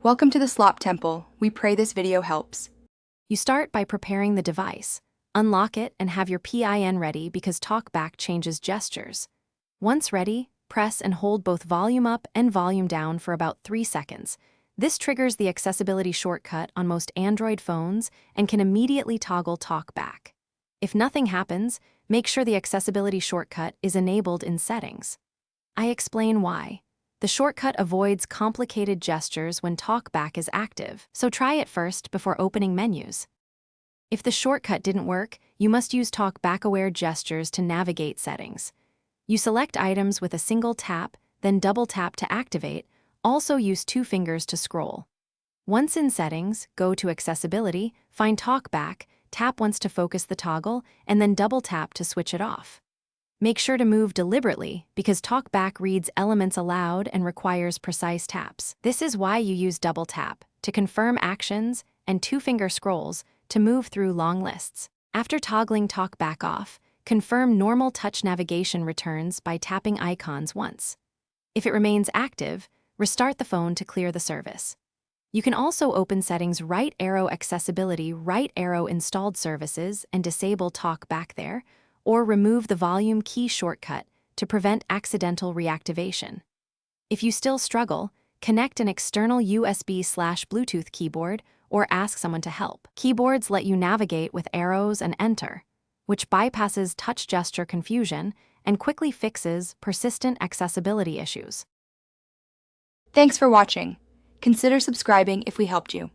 Welcome to the Slop Temple. We pray this video helps. You start by preparing the device. Unlock it and have your PIN ready because Talkback changes gestures. Once ready, press and hold both volume up and volume down for about 3 seconds. This triggers the accessibility shortcut on most Android phones and can immediately toggle Talkback. If nothing happens, make sure the accessibility shortcut is enabled in settings. I explain why. The shortcut avoids complicated gestures when Talkback is active, so try it first before opening menus. If the shortcut didn't work, you must use Talkback-aware gestures to navigate settings. You select items with a single tap, then double tap to activate. Also use 2 fingers to scroll. Once in settings, go to Accessibility, find Talkback, tap once to focus the toggle, and then double tap to switch it off. Make sure to move deliberately because Talkback reads elements aloud and requires precise taps. This is why you use double tap, to confirm actions, and 2-finger scrolls, to move through long lists. After toggling Talkback off, confirm normal touch navigation returns by tapping icons once. If it remains active, restart the phone to clear the service. You can also open settings right arrow accessibility, right arrow installed services, and disable Talkback there, or remove the volume key shortcut to prevent accidental reactivation. If you still struggle, connect an external USB/Bluetooth keyboard or ask someone to help. Keyboards let you navigate with arrows and enter, which bypasses touch gesture confusion and quickly fixes persistent accessibility issues. Thanks for watching. Consider subscribing if we helped you.